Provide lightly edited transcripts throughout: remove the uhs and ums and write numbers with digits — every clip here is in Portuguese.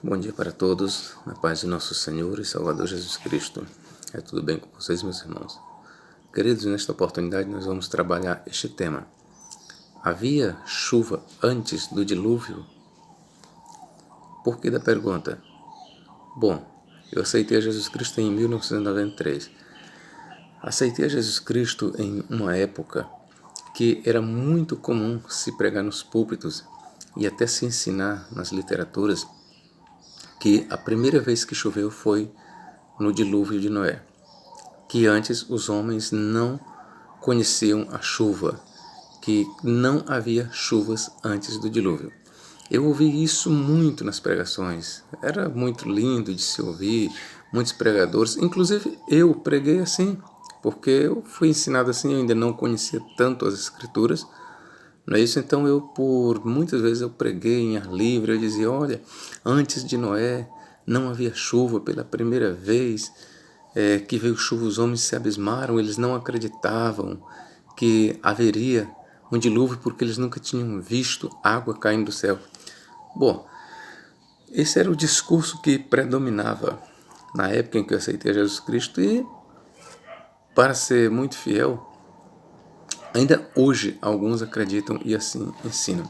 Bom dia para todos, na paz de nosso Senhor e Salvador Jesus Cristo. É tudo bem com vocês, meus irmãos? Queridos, nesta oportunidade nós vamos trabalhar este tema. Havia chuva antes do dilúvio? Por que da pergunta? Bom, eu aceitei a Jesus Cristo em 1993. Aceitei a Jesus Cristo em uma época que era muito comum se pregar nos púlpitos e até se ensinar nas literaturas que a primeira vez que choveu foi no dilúvio de Noé, que antes os homens não conheciam a chuva, que não havia chuvas antes do dilúvio. Eu ouvi isso muito nas pregações, era muito lindo de se ouvir, muitos pregadores, inclusive eu preguei assim, porque eu fui ensinado assim, eu ainda não conhecia tanto as escrituras, não é isso? Então por muitas vezes eu preguei em ar livre, eu dizia, olha, antes de Noé não havia chuva pela primeira vez, que veio chuva, os homens se abismaram, eles não acreditavam que haveria um dilúvio porque eles nunca tinham visto água caindo do céu. Bom, esse era o discurso que predominava na época em que eu aceitei Jesus Cristo e, para ser muito fiel, ainda hoje alguns acreditam e assim ensinam.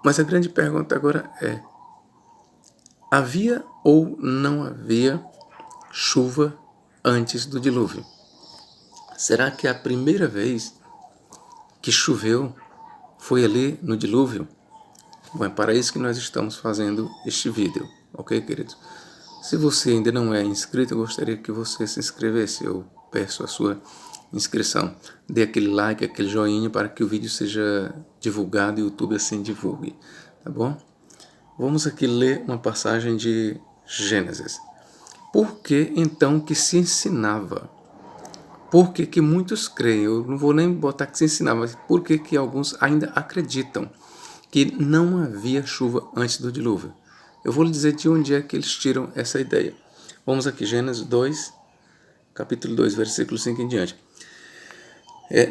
Mas a grande pergunta agora é: havia ou não havia chuva antes do dilúvio? Será que a primeira vez que choveu foi ali no dilúvio? Bom, é para isso que nós estamos fazendo este vídeo, ok, queridos? Se você ainda não é inscrito, eu gostaria que você se inscrevesse. Eu peço a sua inscrição. Dê aquele like, aquele joinha para que o vídeo seja divulgado e o YouTube assim divulgue, tá bom? Vamos aqui ler uma passagem de Gênesis. Por que então que se ensinava? Por que que muitos creem? Eu não vou nem botar que se ensinava, mas por que que alguns ainda acreditam que não havia chuva antes do dilúvio? Eu vou lhe dizer de onde é que eles tiram essa ideia. Vamos aqui, Gênesis 2, capítulo 2, versículo 5 em diante.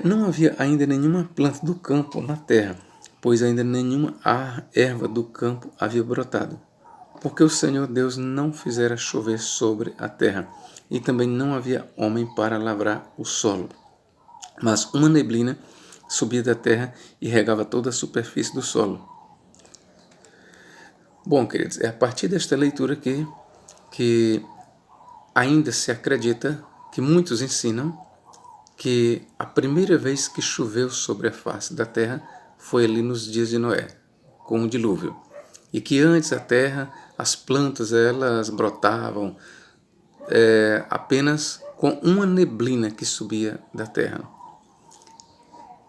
Não havia ainda nenhuma planta do campo na terra, pois ainda nenhuma erva do campo havia brotado, porque o Senhor Deus não fizera chover sobre a terra, e também não havia homem para lavrar o solo. Mas uma neblina subia da terra e regava toda a superfície do solo. Bom, queridos, é a partir desta leitura que ainda se acredita, que muitos ensinam, que a primeira vez que choveu sobre a face da terra foi ali nos dias de Noé, com o dilúvio. E que antes a terra, as plantas, elas brotavam apenas com uma neblina que subia da terra.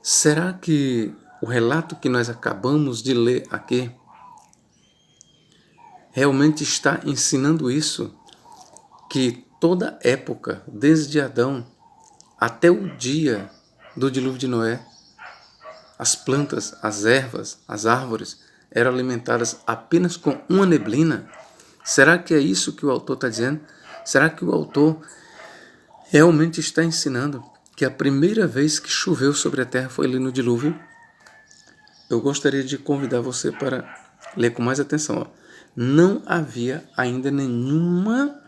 Será que o relato que nós acabamos de ler aqui realmente está ensinando isso? Que toda época, desde Adão até o dia do dilúvio de Noé, as plantas, as ervas, as árvores eram alimentadas apenas com uma neblina? Será que é isso que o autor está dizendo? Será que o autor realmente está ensinando que a primeira vez que choveu sobre a terra foi ali no dilúvio? Eu gostaria de convidar você para ler com mais atenção. Não havia ainda nenhuma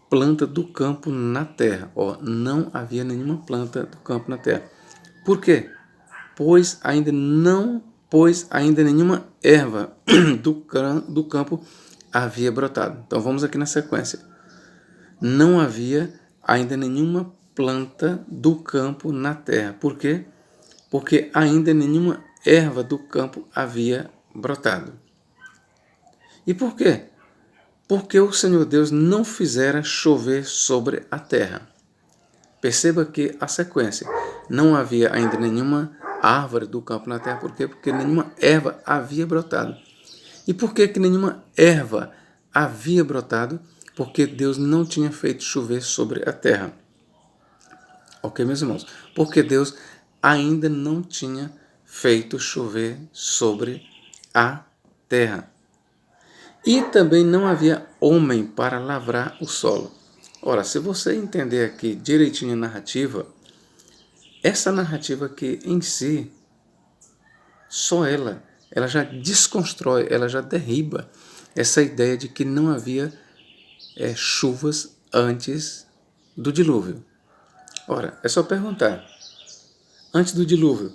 planta do campo na terra. Não havia nenhuma planta do campo na terra. Por quê? Pois ainda nenhuma erva do campo havia brotado. Então vamos aqui na sequência. Não havia ainda nenhuma planta do campo na terra. Por quê? Porque ainda nenhuma erva do campo havia brotado. E por quê? Porque o Senhor Deus não fizera chover sobre a terra. Perceba que a sequência, não havia ainda nenhuma árvore do campo na terra. Por quê? Porque nenhuma erva havia brotado. E por que nenhuma erva havia brotado? Porque Deus não tinha feito chover sobre a terra. Ok, meus irmãos? Porque Deus ainda não tinha feito chover sobre a terra. E também não havia homem para lavrar o solo. Ora, se você entender aqui direitinho a narrativa, essa narrativa aqui em si, só ela ela já desconstrói, ela já derriba essa ideia de que não havia chuvas antes do dilúvio. Ora, é só perguntar. Antes do dilúvio,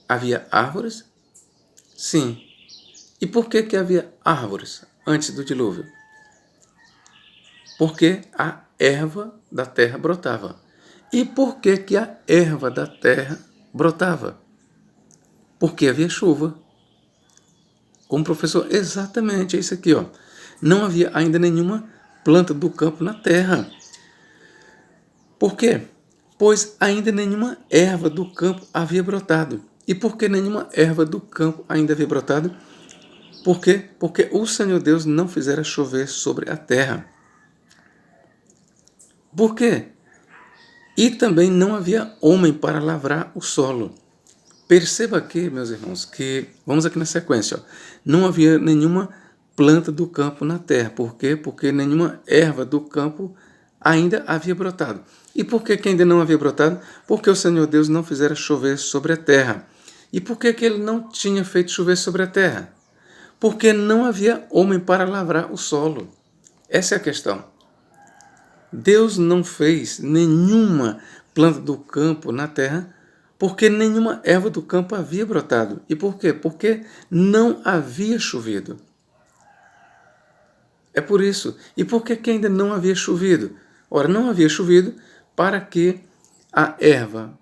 havia árvores? Sim. E por que havia árvores antes do dilúvio? Porque a erva da terra brotava. E por que a erva da terra brotava? Porque havia chuva. Como professor, exatamente é isso aqui, ó. Não havia ainda nenhuma planta do campo na terra. Por quê? Pois ainda nenhuma erva do campo havia brotado. E por que nenhuma erva do campo ainda havia brotado? Por quê? Porque o Senhor Deus não fizera chover sobre a terra. Por quê? E também não havia homem para lavrar o solo. Perceba aqui, meus irmãos, que, vamos aqui na sequência, ó, não havia nenhuma planta do campo na terra. Por quê? Porque nenhuma erva do campo ainda havia brotado. E por que ainda não havia brotado? Porque o Senhor Deus não fizera chover sobre a terra. E por que ele não tinha feito chover sobre a terra? Porque não havia homem para lavrar o solo. Essa é a questão. Deus não fez nenhuma planta do campo na terra porque nenhuma erva do campo havia brotado. E por quê? Porque não havia chovido. É por isso. E por que ainda não havia chovido? Ora, não havia chovido para que a erva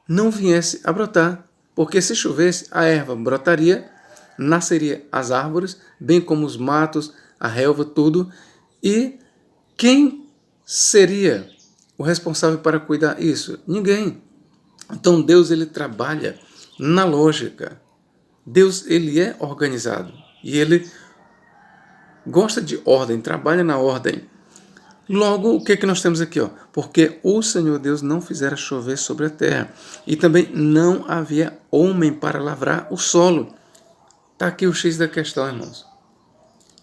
não viesse a brotar. Porque se chovesse, a erva brotaria, nasceria as árvores, bem como os matos, a relva, tudo. E quem seria o responsável para cuidar disso? Ninguém. Então Deus ele trabalha na lógica. Deus ele é organizado e ele gosta de ordem, trabalha na ordem. Logo, o que nós temos aqui? Porque o Senhor Deus não fizera chover sobre a terra e também não havia homem para lavrar o solo. Está aqui o X da questão, irmãos.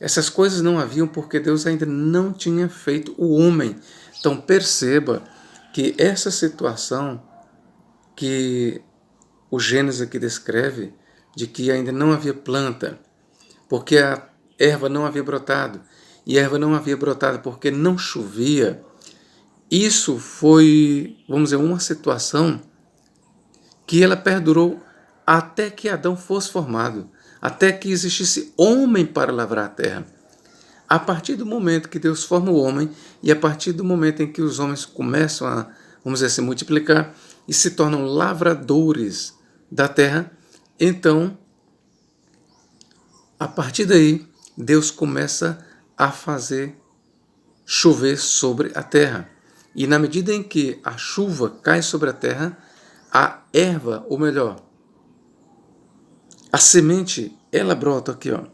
Essas coisas não haviam porque Deus ainda não tinha feito o homem. Então perceba que essa situação que o Gênesis aqui descreve, de que ainda não havia planta, porque a erva não havia brotado, e a erva não havia brotado porque não chovia, isso foi, vamos dizer, uma situação que ela perdurou até que Adão fosse formado, até que existisse homem para lavrar a terra. A partir do momento que Deus forma o homem, e a partir do momento em que os homens começam a, vamos dizer, se multiplicar e se tornam lavradores da terra, então, a partir daí, Deus começa a fazer chover sobre a terra. E na medida em que a chuva cai sobre a terra, a erva, ou melhor, a semente, ela brota aqui, ó.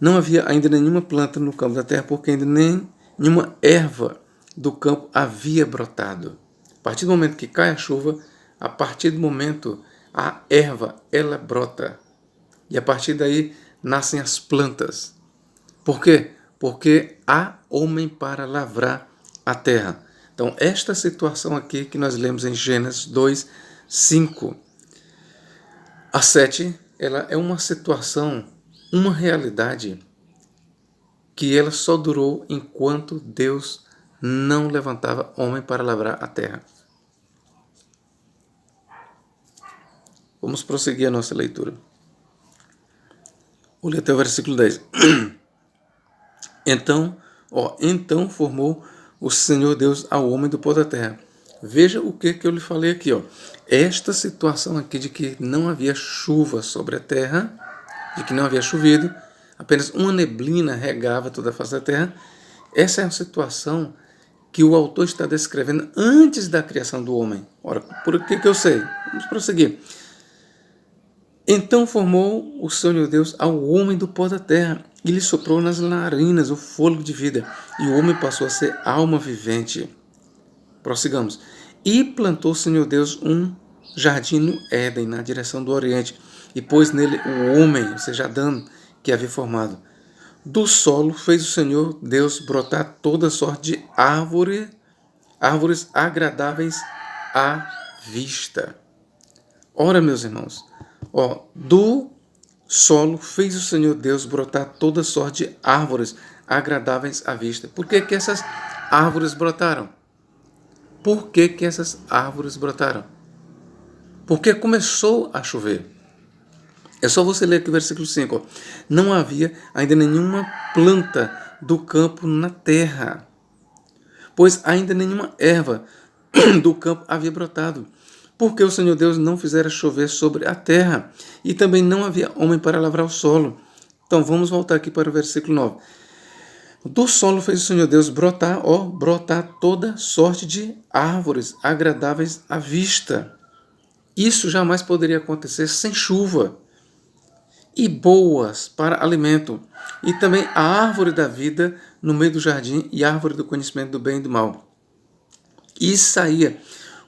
Não havia ainda nenhuma planta no campo da terra, porque ainda nem nenhuma erva do campo havia brotado. A partir do momento que cai a chuva, a partir do momento a erva ela brota. E a partir daí nascem as plantas. Por quê? Porque há homem para lavrar a terra. Então, esta situação aqui que nós lemos em Gênesis 2, 5 a 7, ela é uma situação, uma realidade que ela só durou enquanto Deus não levantava homem para lavrar a terra. Vamos prosseguir a nossa leitura. Vou ler até o versículo 10. Então formou o Senhor Deus ao homem do pó da terra. Veja o que eu lhe falei aqui. Esta situação aqui de que não havia chuva sobre a terra, de que não havia chovido, apenas uma neblina regava toda a face da terra. Essa é a situação que o autor está descrevendo antes da criação do homem. Ora, por que eu sei? Vamos prosseguir. Então formou o Senhor Deus ao homem do pó da terra e lhe soprou nas narinas o fôlego de vida, e o homem passou a ser alma vivente. Prossigamos. E plantou o Senhor Deus um jardim no Éden, na direção do Oriente, e pôs nele o homem, ou seja, Adão, que havia formado. Do solo fez o Senhor Deus brotar toda sorte de árvores agradáveis à vista. Ora, meus irmãos, do solo fez o Senhor Deus brotar toda sorte de árvores agradáveis à vista. Por que que essas árvores brotaram? Por que que essas árvores brotaram? Porque começou a chover. É só você ler aqui o versículo 5. Ó. Não havia ainda nenhuma planta do campo na terra, pois ainda nenhuma erva do campo havia brotado, porque o Senhor Deus não fizera chover sobre a terra, e também não havia homem para lavrar o solo. Então vamos voltar aqui para o versículo 9. Do solo fez o Senhor Deus brotar toda sorte de árvores agradáveis à vista. Isso jamais poderia acontecer sem chuva. E boas para alimento. E também a árvore da vida no meio do jardim e a árvore do conhecimento do bem e do mal. E saía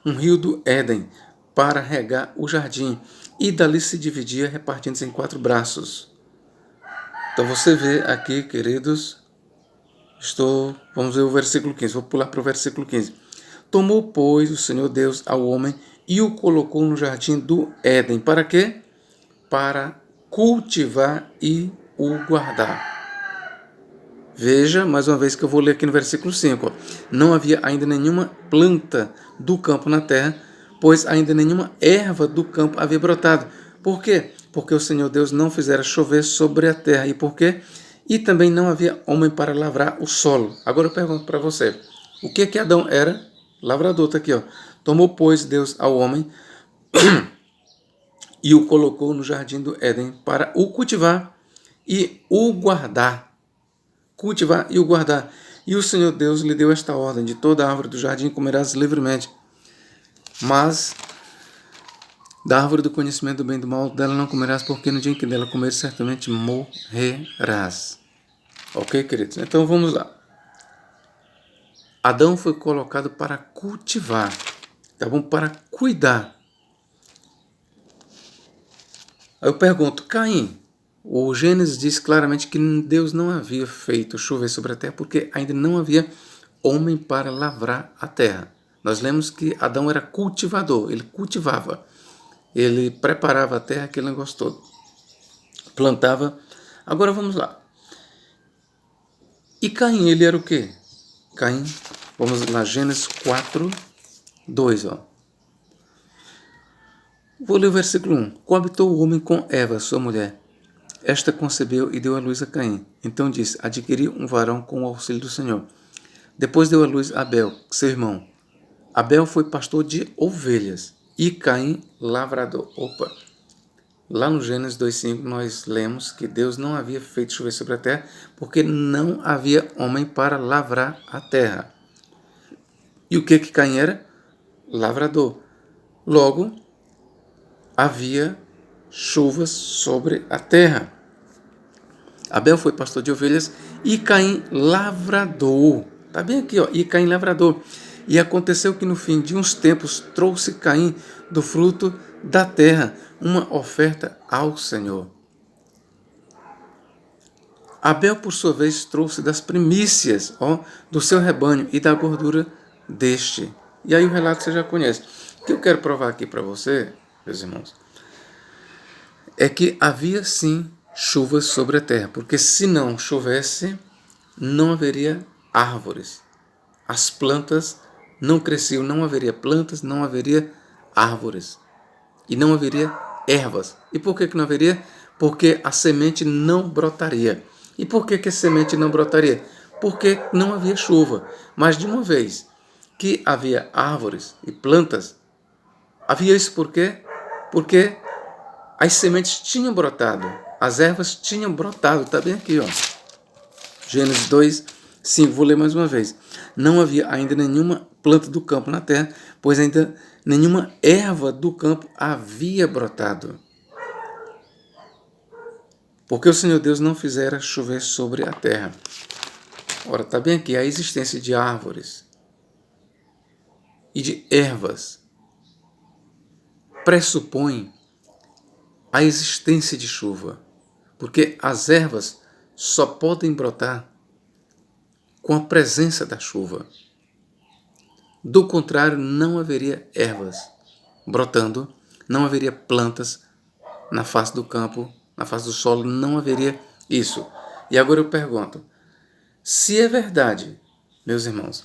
um rio do Éden para regar o jardim, e dali se dividia, repartindo-se em 4 braços. Então você vê aqui, queridos, vamos ver o versículo 15, vou pular para o versículo 15. Tomou, pois, o Senhor Deus ao homem e o colocou no jardim do Éden. Para quê? Para cultivar e o guardar. Veja, mais uma vez que eu vou ler aqui no versículo 5. Ó. Não havia ainda nenhuma planta do campo na terra, pois ainda nenhuma erva do campo havia brotado. Por quê? Porque o Senhor Deus não fizera chover sobre a terra. E por quê? E também não havia homem para lavrar o solo. Agora eu pergunto para você, o que Adão era? Lavrador, está aqui, ó. Tomou, pois, Deus ao homem e o colocou no jardim do Éden para o cultivar e o guardar. Cultivar e o guardar. E o Senhor Deus lhe deu esta ordem: de toda árvore do jardim comerás livremente, mas da árvore do conhecimento do bem e do mal dela não comerás, porque no dia em que dela comeres certamente morrerás. Ok, queridos? Então vamos lá. Adão foi colocado para cultivar, tá bom? Para cuidar. Aí eu pergunto, Caim, o Gênesis diz claramente que Deus não havia feito chover sobre a terra porque ainda não havia homem para lavrar a terra. Nós lemos que Adão era cultivador, ele cultivava, ele preparava a terra, aquele negócio todo, plantava. Agora vamos lá. E Caim, ele era o quê? Caim, vamos lá, Gênesis 4, 2, ó. Vou ler o versículo 1. Coabitou o homem com Eva, sua mulher. Esta concebeu e deu à luz a Caim. Então disse, adquiri um varão com o auxílio do Senhor. Depois deu à luz a Abel, seu irmão. Abel foi pastor de ovelhas e Caim lavrador. Opa! Lá no Gênesis 2,5 nós lemos que Deus não havia feito chover sobre a terra porque não havia homem para lavrar a terra. E o que Caim era? Lavrador. Logo, havia chuvas sobre a terra. Abel foi pastor de ovelhas e Caim lavrador. Está bem aqui, ó. E Caim lavrador. E aconteceu que no fim de uns tempos trouxe Caim do fruto da terra uma oferta ao Senhor. Abel, por sua vez, trouxe das primícias, ó, do seu rebanho e da gordura deste. E aí o relato você já conhece. O que eu quero provar aqui para você, meus irmãos, é que havia sim chuvas sobre a terra, porque se não chovesse, não haveria árvores. As plantas não cresciam, não haveria plantas, não haveria árvores. E não haveria ervas. E por que não haveria? Porque a semente não brotaria. E por que a semente não brotaria? Porque não havia chuva. Mas de uma vez que havia árvores e plantas, havia isso por quê? Porque as sementes tinham brotado, as ervas tinham brotado, está bem aqui, ó. Gênesis 2, 5, vou ler mais uma vez. Não havia ainda nenhuma planta do campo na terra, pois ainda nenhuma erva do campo havia brotado. Porque o Senhor Deus não fizera chover sobre a terra. Ora, está bem aqui, a existência de árvores e de ervas pressupõe a existência de chuva, porque as ervas só podem brotar com a presença da chuva. Do contrário, não haveria ervas brotando, não haveria plantas na face do campo na face do solo, não haveria isso. E agora eu pergunto, se é verdade, meus irmãos,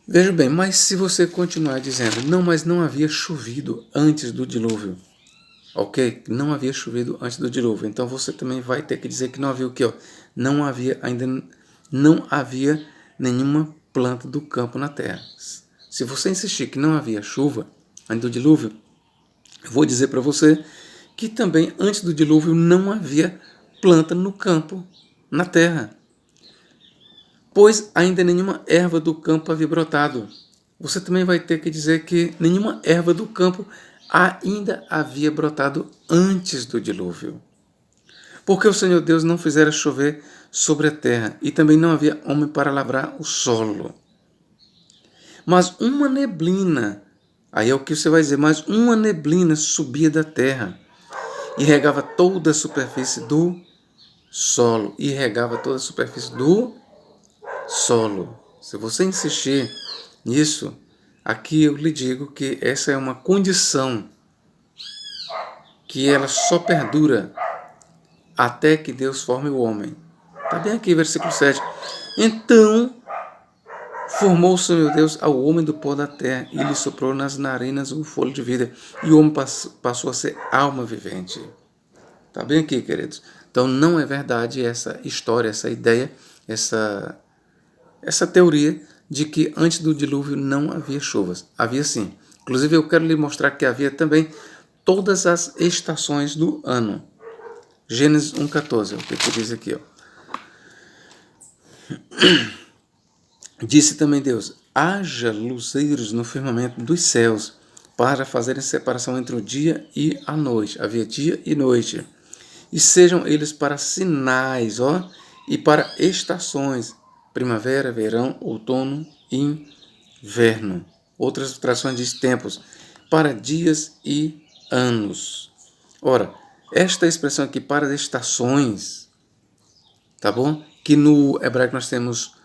veja bem, mas se você continuar dizendo, não, mas não havia chovido antes do dilúvio, ok? Não havia chovido antes do dilúvio, então você também vai ter que dizer que não havia o quê? Ó? Não havia nenhuma planta do campo na terra. Se você insistir que não havia chuva antes do dilúvio, eu vou dizer para você que também antes do dilúvio não havia planta no campo, na terra, pois ainda nenhuma erva do campo havia brotado. Você também vai ter que dizer que nenhuma erva do campo ainda havia brotado antes do dilúvio. Porque o Senhor Deus não fizera chover sobre a terra, e também não havia homem para lavrar o solo. Mas uma neblina, aí é o que você vai dizer, mas uma neblina subia da terra e regava toda a superfície do solo. E regava toda a superfície do solo. Se você insistir nisso, aqui eu lhe digo que essa é uma condição que ela só perdura até que Deus forme o homem. Está bem aqui, versículo 7. Então formou o Senhor Deus ao homem do pó da terra e lhe soprou nas narinas o fôlego de vida, e o homem passou a ser alma vivente. Está bem aqui, queridos? Então não é verdade essa história, essa ideia, essa teoria de que antes do dilúvio não havia chuvas. Havia sim. Inclusive eu quero lhe mostrar que havia também todas as estações do ano. Gênesis 1,14, o que diz aqui, ó. Disse também Deus, haja luzeiros no firmamento dos céus, para fazerem separação entre o dia e a noite. Havia dia e noite. E sejam eles para sinais, ó, e para estações, primavera, verão, outono e inverno. Outras traduções dizem tempos, para dias e anos. Ora, esta expressão aqui, para as estações, tá bom? Que no hebraico nós temos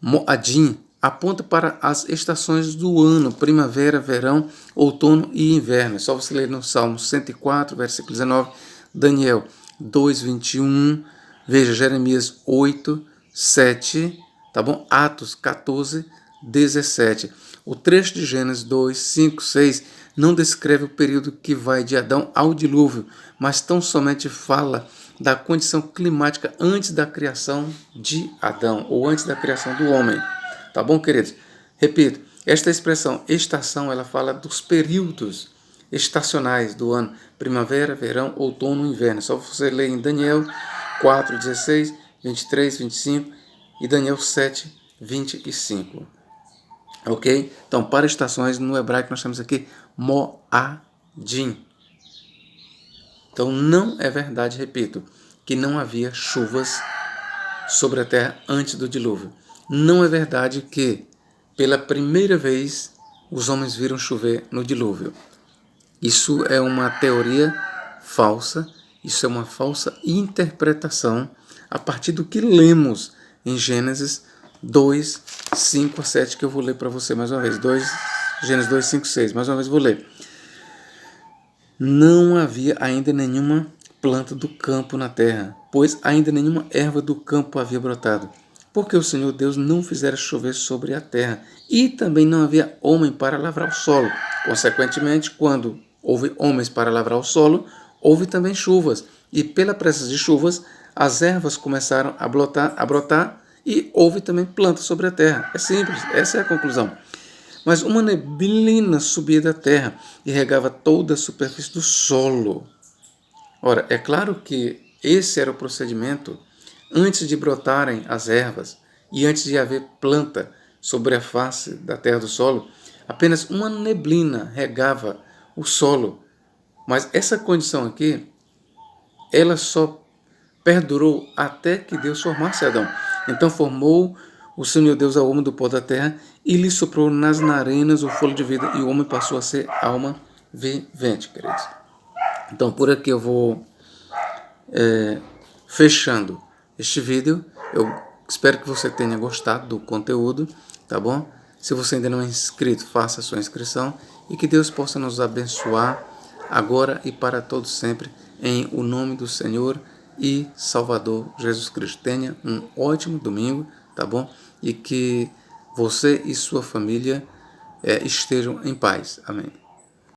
Moadim, aponta para as estações do ano, primavera, verão, outono e inverno. É só você ler no Salmo 104, versículo 19, Daniel 2, 21, veja Jeremias 8, 7, tá bom? Atos 14, 17. O trecho de Gênesis 2, 5, 6 não descreve o período que vai de Adão ao dilúvio, mas tão somente fala da condição climática antes da criação de Adão, ou antes da criação do homem. Tá bom, queridos? Repito, esta expressão estação, ela fala dos períodos estacionais do ano, primavera, verão, outono e inverno. Só você ler em Daniel 4, 16, 23, 25 e Daniel 7, 25. Ok? Então, para estações, no hebraico nós temos aqui Moadim. Então, não é verdade, repito, que não havia chuvas sobre a terra antes do dilúvio. Não é verdade que, pela primeira vez, os homens viram chover no dilúvio. Isso é uma teoria falsa, isso é uma falsa interpretação a partir do que lemos em Gênesis 2, 5 a 7, que eu vou ler para você mais uma vez. Gênesis 2, 5, 6, mais uma vez vou ler. Não havia ainda nenhuma planta do campo na terra, pois ainda nenhuma erva do campo havia brotado, porque o Senhor Deus não fizera chover sobre a terra, e também não havia homem para lavrar o solo. Consequentemente, quando houve homens para lavrar o solo, houve também chuvas, e pela presença de chuvas, as ervas começaram a brotar e houve também plantas sobre a terra. É simples, essa é a conclusão. Mas uma neblina subia da terra e regava toda a superfície do solo. Ora, é claro que esse era o procedimento antes de brotarem as ervas e antes de haver planta sobre a face da terra do solo. Apenas uma neblina regava o solo. Mas essa condição aqui, ela só perdurou até que Deus formasse Adão. Então formou o Senhor Deus ao homem do pó da terra e lhe soprou nas narinas o fôlego de vida, e o homem passou a ser alma vivente, queridos. Então, por aqui eu vou fechando este vídeo. Eu espero que você tenha gostado do conteúdo, tá bom? Se você ainda não é inscrito, faça a sua inscrição e que Deus possa nos abençoar agora e para todos sempre, em o nome do Senhor e Salvador Jesus Cristo. Tenha um ótimo domingo, tá bom? E que você e sua família estejam em paz. Amém.